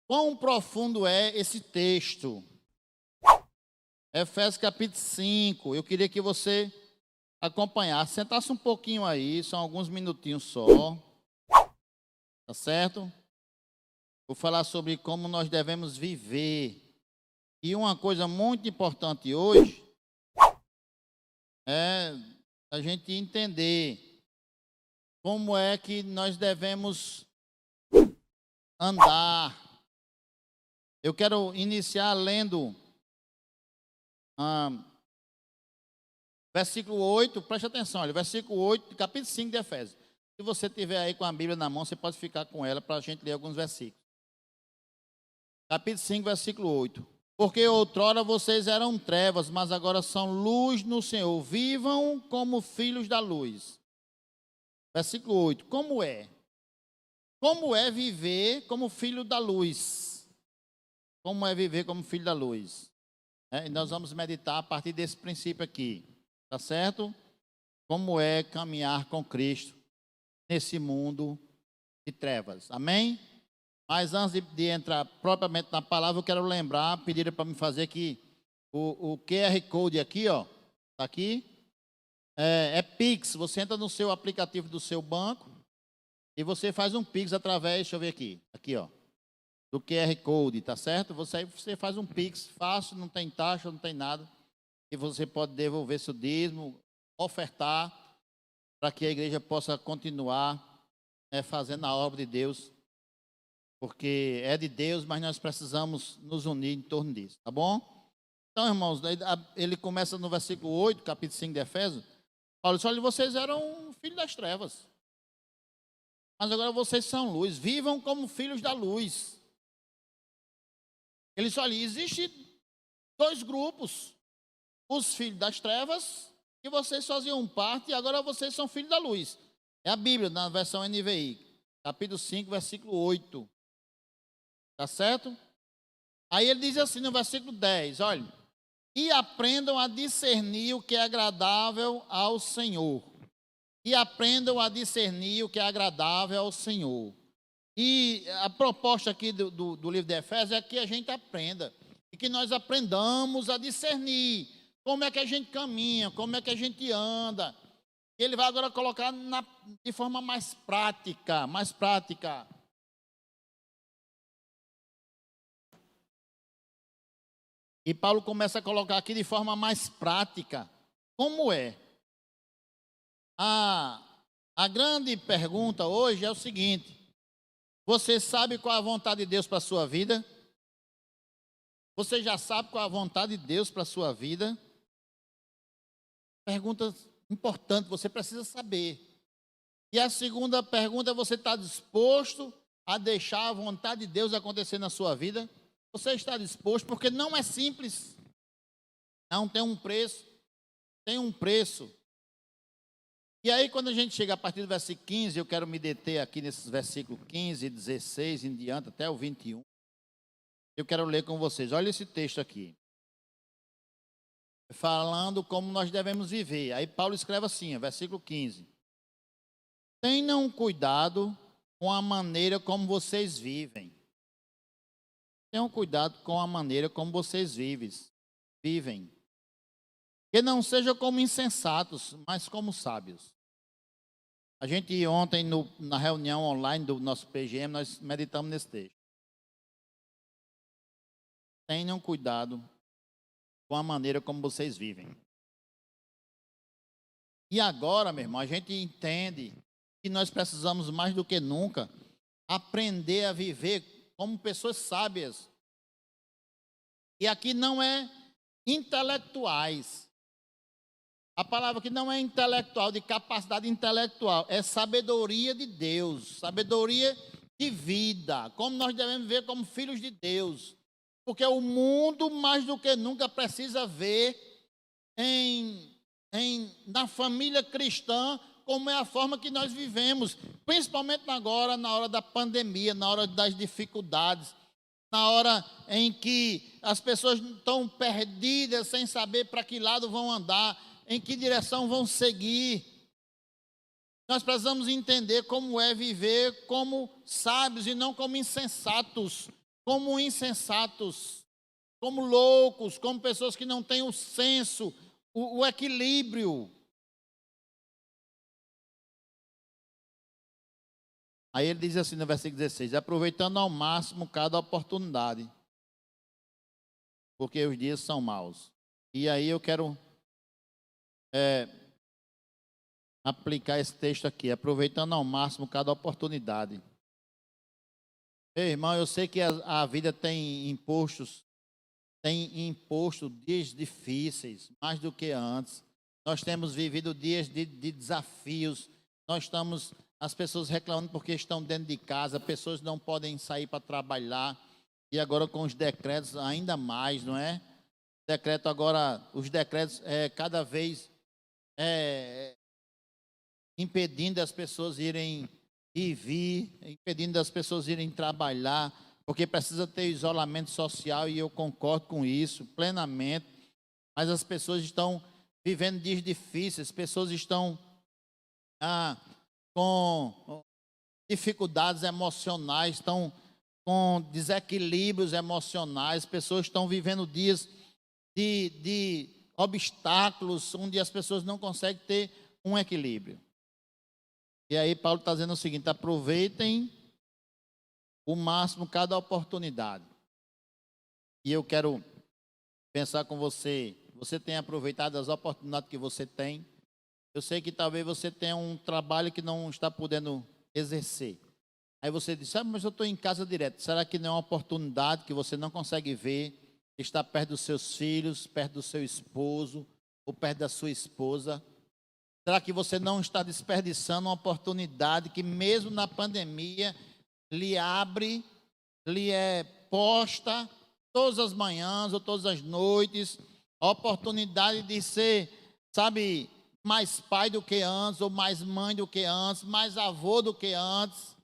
quão profundo é esse texto. Efésios capítulo 5. Eu queria que você acompanhasse, sentasse um pouquinho aí, são alguns minutinhos só. Tá certo? Vou falar sobre como nós devemos viver. E uma coisa muito importante hoje é a gente entender como é que nós devemos andar. Eu quero iniciar lendo versículo 8, preste atenção, olha, versículo 8, capítulo 5 de Efésios. Se você tiver aí com a Bíblia na mão, você pode ficar com ela para a gente ler alguns versículos. Capítulo 5, versículo 8. Porque outrora vocês eram trevas, mas agora são luz no Senhor. Vivam como filhos da luz. Versículo 8. Como é? Como é viver como filho da luz? Como é viver como filho da luz? E nós vamos meditar a partir desse princípio aqui. Tá certo? Como é caminhar com Cristo nesse mundo de trevas. Amém? Mas antes de entrar propriamente na palavra, eu quero lembrar, pediram para me fazer aqui o QR Code aqui, ó. Tá aqui. É Pix. Você entra no seu aplicativo do seu banco e você faz um Pix através, deixa eu ver aqui. Aqui, ó. Do QR Code, tá certo? Você faz um Pix fácil, não tem taxa, não tem nada. E você pode devolver seu dízimo, ofertar, para que a igreja possa continuar fazendo a obra de Deus. Porque é de Deus, mas nós precisamos nos unir em torno disso, tá bom? Então, irmãos, ele começa no versículo 8, capítulo 5 de Efésios. Paulo disse, olha, vocês eram filhos das trevas, mas agora vocês são luz. Vivam como filhos da luz. Ele disse, olha, existe dois grupos. Os filhos das trevas, que vocês faziam parte, e agora vocês são filhos da luz. É a Bíblia, na versão NVI, capítulo 5, versículo 8. Tá certo? Aí ele diz assim no versículo 10, olha, e aprendam a discernir o que é agradável ao Senhor. E aprendam a discernir o que é agradável ao Senhor. E a proposta aqui do livro de Efésios é que a gente aprenda, e que nós aprendamos a discernir como é que a gente caminha, como é que a gente anda. Ele vai agora colocar de forma mais prática, mais prática. E Paulo começa a colocar aqui de forma mais prática. Como é? A grande pergunta hoje é o seguinte: você sabe qual é a vontade de Deus para a sua vida? Você já sabe qual é a vontade de Deus para a sua vida? Pergunta importante, você precisa saber. E a segunda pergunta é: você está disposto a deixar a vontade de Deus acontecer na sua vida? Você está disposto? Porque não é simples. Não, tem um preço. Tem um preço. E aí, quando a gente chega a partir do versículo 15, eu quero me deter aqui nesses versículos 15, 16 em diante, até o 21. Eu quero ler com vocês. Olha esse texto aqui. Falando como nós devemos viver. Aí Paulo escreve assim, versículo 15. Tenham cuidado com a maneira como vocês vivem. Tenham cuidado com a maneira como vocês vivem. Que não sejam como insensatos, mas como sábios. A gente ontem, na reunião online do nosso PGM, nós meditamos nesse texto. Tenham cuidado com a maneira como vocês vivem. E agora, meu irmão, a gente entende que nós precisamos mais do que nunca aprender a viver como pessoas sábias. E aqui não é intelectuais. A palavra aqui não é intelectual, de capacidade intelectual, é sabedoria de Deus, sabedoria de vida, como nós devemos ver como filhos de Deus. Porque o mundo, mais do que nunca, precisa ver na família cristã como é a forma que nós vivemos, principalmente agora, na hora da pandemia, na hora das dificuldades, na hora em que as pessoas estão perdidas, sem saber para que lado vão andar, em que direção vão seguir. Nós precisamos entender como é viver como sábios e não como insensatos, como loucos, como pessoas que não têm o senso, o equilíbrio. Aí ele diz assim no versículo 16: aproveitando ao máximo cada oportunidade, porque os dias são maus. E aí eu quero aplicar esse texto aqui, aproveitando ao máximo cada oportunidade. Ei, irmão, eu sei que a vida tem imposto dias difíceis, mais do que antes. Nós temos vivido dias de desafios. As pessoas reclamando porque estão dentro de casa, pessoas não podem sair para trabalhar. E agora com os decretos ainda mais, não é? Os decretos cada vez impedindo as pessoas irem e vir, impedindo as pessoas irem trabalhar, porque precisa ter isolamento social, e eu concordo com isso plenamente. Mas as pessoas estão vivendo dias difíceis, pessoas estão com dificuldades emocionais, estão com desequilíbrios emocionais, pessoas estão vivendo dias de obstáculos, onde as pessoas não conseguem ter um equilíbrio. E aí Paulo está dizendo o seguinte: aproveitem o máximo cada oportunidade. E eu quero pensar com você, você tem aproveitado as oportunidades que você tem? Eu sei que talvez você tenha um trabalho que não está podendo exercer. Aí você diz, mas eu estou em casa direto. Será que não é uma oportunidade que você não consegue ver? Estar perto dos seus filhos, perto do seu esposo, ou perto da sua esposa? Será que você não está desperdiçando uma oportunidade que mesmo na pandemia lhe é posta todas as manhãs ou todas as noites, a oportunidade de ser, sabe, mais pai do que antes, ou mais mãe do que antes, mais avô do que antes?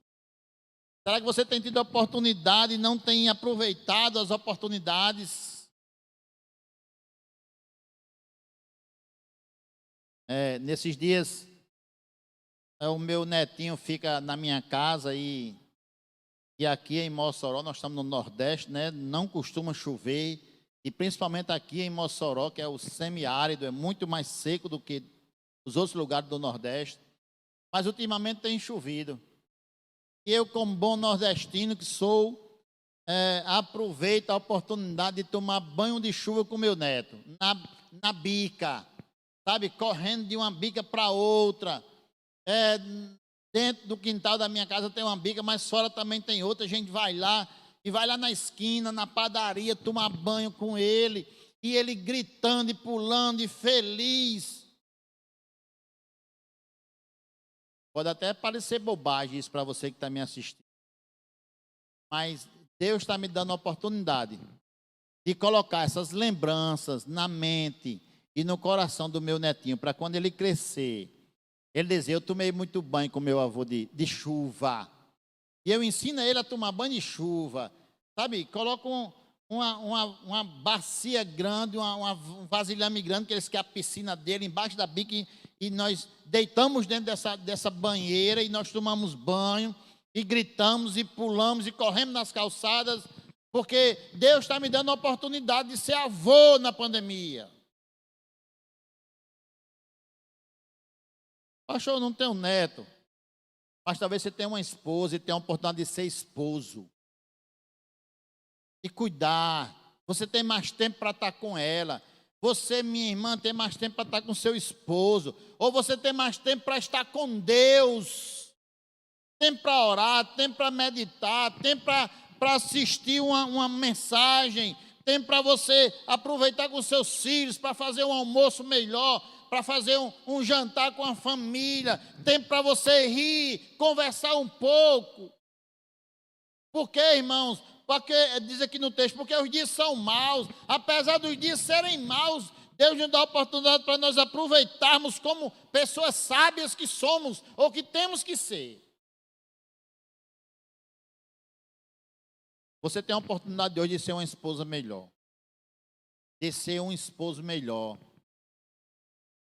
Será que você tem tido a oportunidade e não tem aproveitado as oportunidades? Nesses dias, o meu netinho fica na minha casa e aqui em Mossoró, nós estamos no Nordeste, né? Não costuma chover, e principalmente aqui em Mossoró, que é o semiárido, é muito mais seco do que os outros lugares do Nordeste. Mas ultimamente tem chovido. E eu, como bom nordestino que sou, aproveito a oportunidade de tomar banho de chuva com meu neto, na bica, sabe, correndo de uma bica para outra. Dentro do quintal da minha casa tem uma bica, mas fora também tem outra. A gente vai lá na esquina, na padaria, tomar banho com ele, e ele gritando e pulando e feliz. Pode até parecer bobagem isso para você que está me assistindo, mas Deus está me dando a oportunidade de colocar essas lembranças na mente e no coração do meu netinho, para quando ele crescer, ele dizer, eu tomei muito banho com meu avô de chuva. E eu ensino ele a tomar banho de chuva. Sabe, coloca uma bacia grande, um vasilhame grande, que eles querem a piscina dele, embaixo da bica, e nós deitamos dentro dessa banheira, e nós tomamos banho, e gritamos, e pulamos, e corremos nas calçadas, porque Deus está me dando a oportunidade de ser avô na pandemia. Pastor, eu não tenho neto, mas talvez você tenha uma esposa e tenha a oportunidade de ser esposo. E cuidar. Você tem mais tempo para estar com ela. Você, minha irmã, tem mais tempo para estar com seu esposo. Ou você tem mais tempo para estar com Deus. Tempo para orar, tempo para meditar, tempo para assistir uma mensagem. Tempo para você aproveitar com seus filhos, para fazer um almoço melhor, para fazer um jantar com a família. Tempo para você rir, conversar um pouco. Por quê, irmãos? Porque diz aqui no texto, porque os dias são maus. Apesar dos dias serem maus, Deus nos dá a oportunidade para nós aproveitarmos como pessoas sábias que somos, ou que temos que ser. Você tem a oportunidade de hoje de ser uma esposa melhor, de ser um esposo melhor.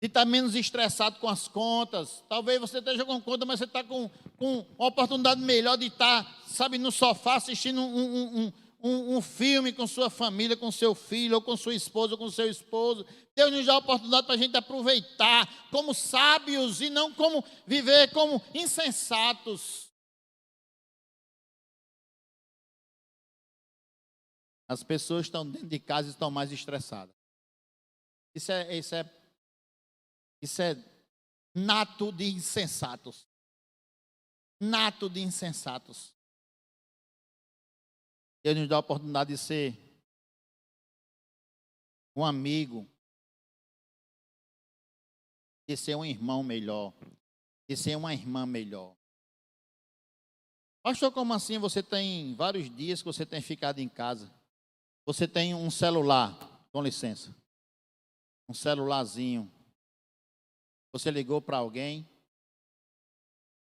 de estar menos estressado com as contas. Talvez você esteja com conta, mas você está com uma oportunidade melhor de estar, sabe, no sofá assistindo um filme com sua família, com seu filho, ou com sua esposa, ou com seu esposo. Deus nos dá a oportunidade para a gente aproveitar como sábios e não como viver como insensatos. As pessoas estão dentro de casa e estão mais estressadas. Isso é nato de insensatos. Nato de insensatos. Deus nos dá a oportunidade de ser um amigo, de ser um irmão melhor, de ser uma irmã melhor. Pastor, como assim? Você tem vários dias que você tem ficado em casa. Você tem um celular, com licença, um celularzinho. Você ligou para alguém,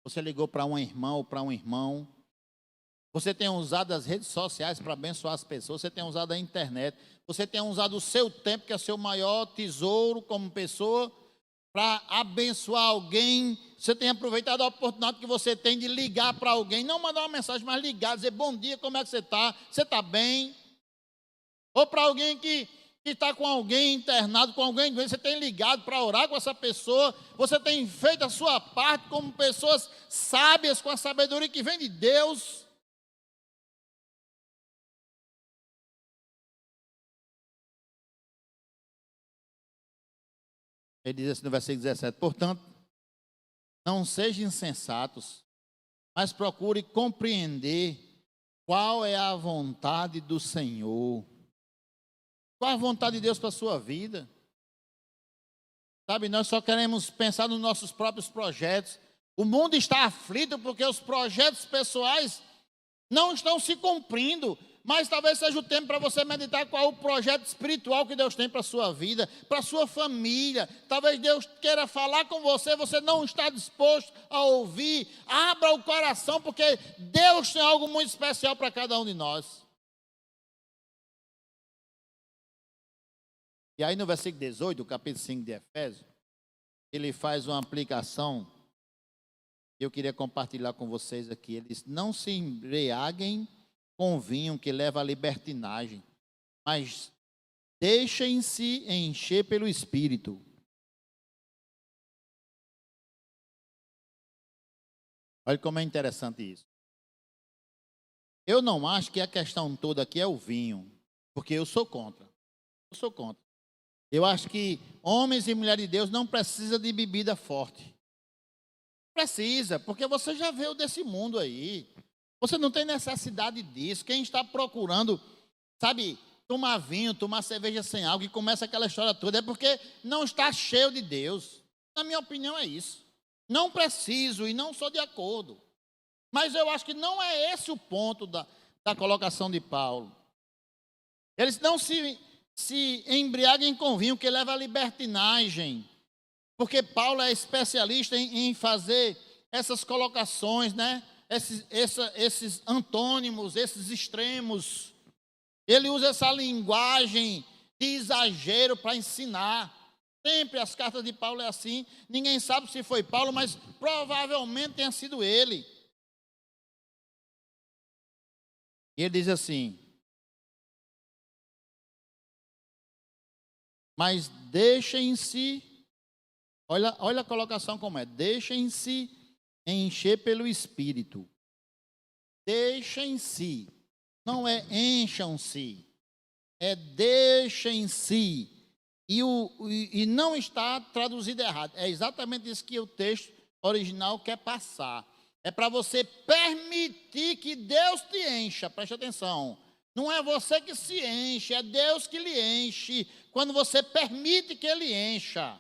você ligou para uma irmã ou para um irmão. Você tem usado as redes sociais para abençoar as pessoas, você tem usado a internet, você tem usado o seu tempo, que é o seu maior tesouro como pessoa, para abençoar alguém. Você tem aproveitado a oportunidade que você tem de ligar para alguém, não mandar uma mensagem, mas ligar, dizer bom dia, como é que você está? Você está bem? Ou para alguém que está com alguém internado, com alguém doente, você tem ligado para orar com essa pessoa, você tem feito a sua parte como pessoas sábias, com a sabedoria que vem de Deus. Ele diz assim no versículo 17: portanto, não sejam insensatos, mas procure compreender qual é a vontade do Senhor. Qual a vontade de Deus para a sua vida? Sabe, nós só queremos pensar nos nossos próprios projetos. O mundo está aflito porque os projetos pessoais não estão se cumprindo. Mas talvez seja o tempo para você meditar qual é o projeto espiritual que Deus tem para a sua vida, para a sua família. Talvez Deus queira falar com você, você não está disposto a ouvir. Abra o coração, porque Deus tem algo muito especial para cada um de nós. E aí no versículo 18, do capítulo 5 de Efésios, ele faz uma aplicação, que eu queria compartilhar com vocês aqui. Ele diz: não se embriaguem com vinho que leva à libertinagem, mas deixem-se encher pelo Espírito. Olha como é interessante isso. Eu não acho que a questão toda aqui é o vinho, porque eu sou contra. Eu sou contra. Eu acho que homens e mulheres de Deus não precisam de bebida forte. Precisa, porque você já veio desse mundo aí. Você não tem necessidade disso. Quem está procurando, sabe, tomar vinho, tomar cerveja sem álcool, e começa aquela história toda, é porque não está cheio de Deus. Na minha opinião é isso. Não preciso e não sou de acordo. Mas eu acho que não é esse o ponto da colocação de Paulo. Eles não se embriaguem com vinho, que leva à libertinagem. Porque Paulo é especialista em fazer essas colocações, né? Esses antônimos, esses extremos. Ele usa essa linguagem de exagero para ensinar. Sempre as cartas de Paulo é assim. Ninguém sabe se foi Paulo, mas provavelmente tenha sido ele. E ele diz assim: mas deixem-se, olha a colocação como é, deixem-se encher pelo Espírito. Deixem-se, não é encham-se, é deixem-se. E não está traduzido errado, é exatamente isso que o texto original quer passar. É para você permitir que Deus te encha, preste atenção. Não é você que se enche, é Deus que lhe enche, quando você permite que Ele encha.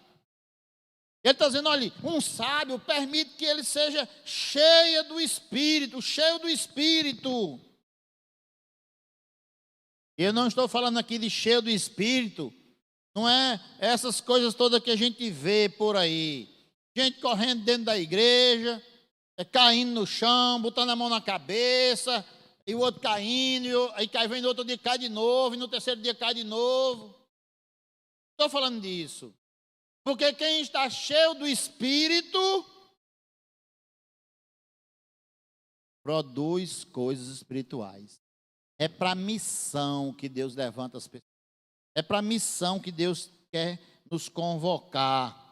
Ele está dizendo, olha, um sábio permite que ele seja cheio do Espírito. Eu não estou falando aqui de cheio do Espírito, não é essas coisas todas que a gente vê por aí. Gente correndo dentro da igreja, caindo no chão, botando a mão na cabeça, e o outro caindo, aí vem no outro dia, cai de novo, e no terceiro dia cai de novo. Estou falando disso. Porque quem está cheio do Espírito produz coisas espirituais. É para a missão que Deus levanta as pessoas. É para a missão que Deus quer nos convocar.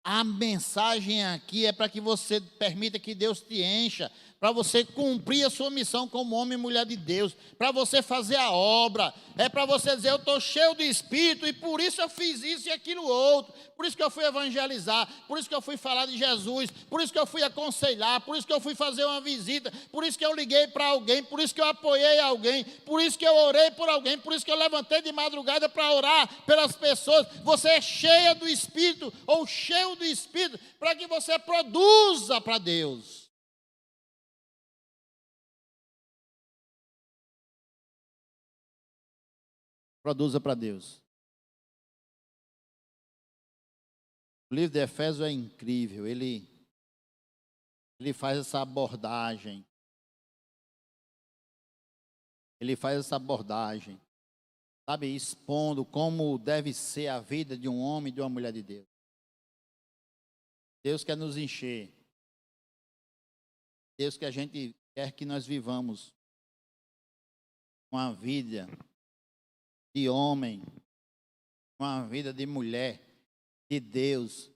A mensagem aqui é para que você permita que Deus te encha, para você cumprir a sua missão como homem e mulher de Deus, para você fazer a obra, é para você dizer, eu estou cheio do Espírito e por isso eu fiz isso e aquilo outro, por isso que eu fui evangelizar, por isso que eu fui falar de Jesus, por isso que eu fui aconselhar, por isso que eu fui fazer uma visita, por isso que eu liguei para alguém, por isso que eu apoiei alguém, por isso que eu orei por alguém, por isso que eu levantei de madrugada para orar pelas pessoas. Você é cheia do Espírito ou cheio do Espírito para que você produza para Deus. Produza para Deus. O livro de Efésios é incrível. Ele faz essa abordagem. Ele faz essa abordagem, sabe, expondo como deve ser a vida de um homem e de uma mulher de Deus. Deus quer nos encher. Deus que a gente quer que nós vivamos uma vida de homem, uma vida de mulher, de Deus,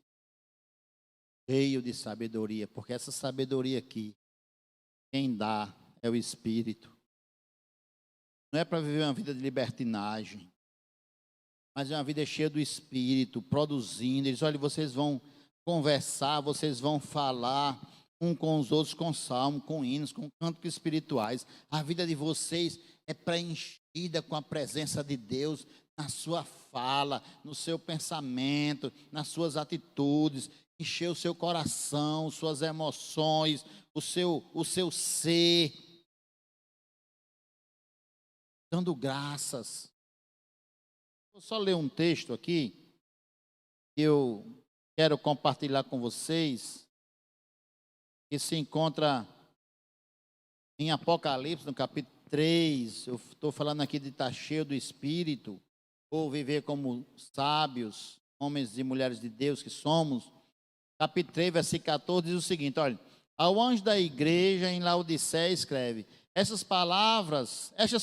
cheio de sabedoria, porque essa sabedoria aqui, quem dá é o Espírito. Não é para viver uma vida de libertinagem, mas é uma vida cheia do Espírito, produzindo. Eles, olha, vocês vão conversar, vocês vão falar um com os outros, com salmo, com hinos, com cânticos espirituais. A vida de vocês é preenchida com a presença de Deus na sua fala, no seu pensamento, nas suas atitudes. Encher o seu coração, suas emoções, o seu ser, dando graças. Vou só ler um texto aqui que eu quero compartilhar com vocês, que se encontra em Apocalipse, no capítulo 3. Eu estou falando aqui de estar cheio do Espírito, ou viver como sábios, homens e mulheres de Deus que somos. Capítulo 3, versículo 14, diz o seguinte, olha, ao anjo da igreja em Laodiceia escreve, estas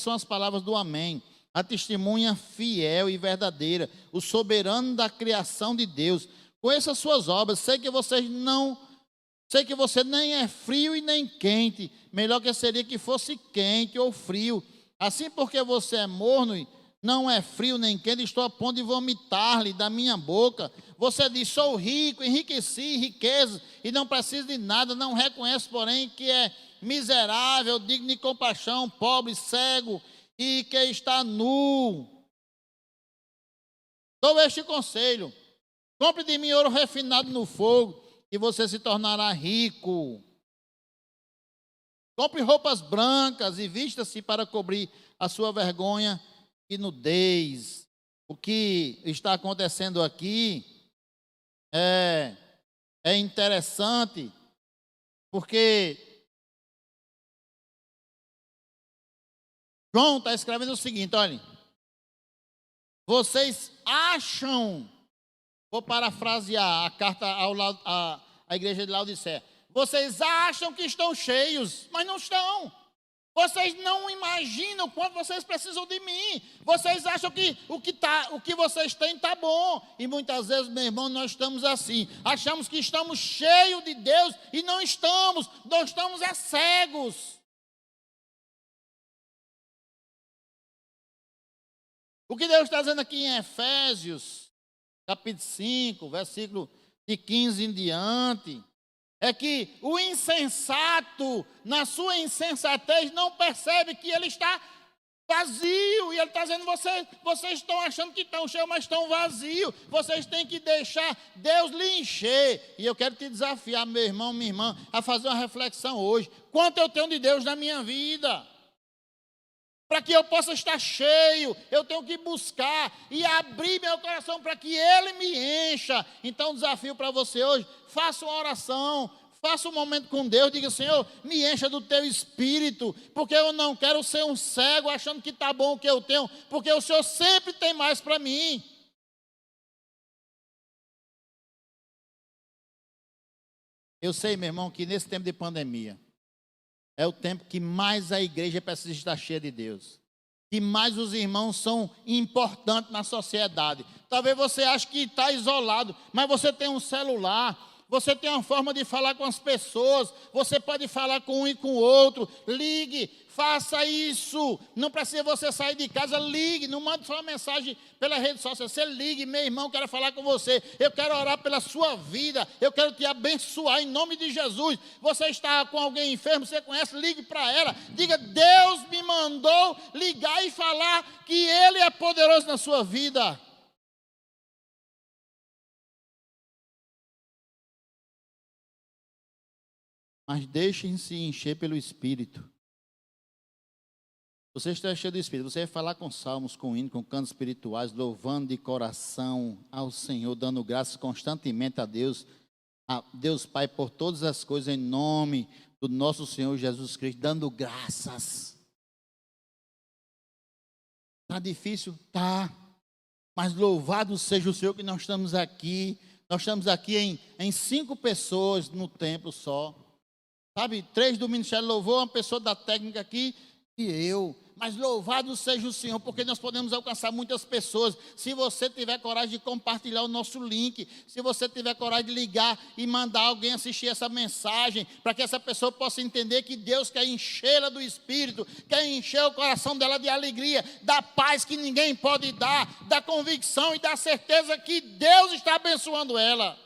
são as palavras do Amém, a testemunha fiel e verdadeira, o soberano da criação de Deus. Conheço as suas obras, sei que você nem é frio e nem quente, melhor que seria que fosse quente ou frio. Assim, porque você é morno e não é frio nem quente, estou a ponto de vomitar-lhe da minha boca. Você diz, sou rico, enriqueci, riqueza, e não preciso de nada, não reconheço, porém, que é miserável, digno de compaixão, pobre, cego, e que está nu. Dou este conselho, compre de mim ouro refinado no fogo, e você se tornará rico. Compre roupas brancas e vista-se para cobrir a sua vergonha e nudez. O que está acontecendo aqui é interessante, porque João está escrevendo o seguinte, olha, vocês acham, vou parafrasear a carta à igreja de Laodiceia, vocês acham que estão cheios, mas não estão. Vocês não imaginam quanto vocês precisam de mim. Vocês acham que o que vocês têm está bom. E muitas vezes, meu irmão, nós estamos assim. Achamos que estamos cheios de Deus e não estamos. Nós estamos cegos. O que Deus está dizendo aqui em Efésios, capítulo 5, versículo de 15 em diante, é que o insensato, na sua insensatez, não percebe que ele está vazio. E ele está dizendo, vocês estão achando que estão cheios, mas estão vazios. Vocês têm que deixar Deus lhe encher. E eu quero te desafiar, meu irmão, minha irmã, a fazer uma reflexão hoje. Quanto eu tenho de Deus na minha vida? Para que eu possa estar cheio, eu tenho que buscar e abrir meu coração para que Ele me encha. Então, desafio para você hoje, faça uma oração, faça um momento com Deus, diga, Senhor, me encha do Teu Espírito, porque eu não quero ser um cego achando que está bom o que eu tenho, porque o Senhor sempre tem mais para mim. Eu sei, meu irmão, que nesse tempo de pandemia, é o tempo que mais a igreja precisa estar cheia de Deus. Que mais os irmãos são importantes na sociedade. Talvez você ache que está isolado, mas você tem um celular, você tem uma forma de falar com as pessoas, você pode falar com um e com o outro. Ligue, faça isso. Não precisa você sair de casa, ligue, não mande só uma mensagem pela rede social. Você ligue, meu irmão, quero falar com você. Eu quero orar pela sua vida, eu quero te abençoar em nome de Jesus. Você está com alguém enfermo, você conhece, ligue para ela. Diga, Deus me mandou ligar e falar que Ele é poderoso na sua vida. Mas deixem-se encher pelo Espírito. Você está cheio do Espírito, você vai falar com salmos, com hinos, com cantos espirituais, louvando de coração ao Senhor, dando graças constantemente a Deus Pai, por todas as coisas, em nome do nosso Senhor Jesus Cristo, dando graças. Está difícil? Tá. Mas louvado seja o Senhor que nós estamos aqui. Nós estamos aqui em 5 pessoas no templo só. Sabe, 3 do Ministério de Louvor, uma pessoa da técnica aqui e eu. Mas louvado seja o Senhor, porque nós podemos alcançar muitas pessoas. Se você tiver coragem de compartilhar o nosso link, se você tiver coragem de ligar e mandar alguém assistir essa mensagem, para que essa pessoa possa entender que Deus quer enchê-la do Espírito, quer encher o coração dela de alegria, da paz que ninguém pode dar, da convicção e da certeza que Deus está abençoando ela.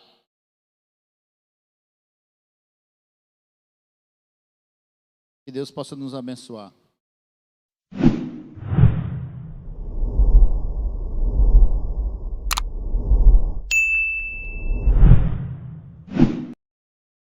Que Deus possa nos abençoar.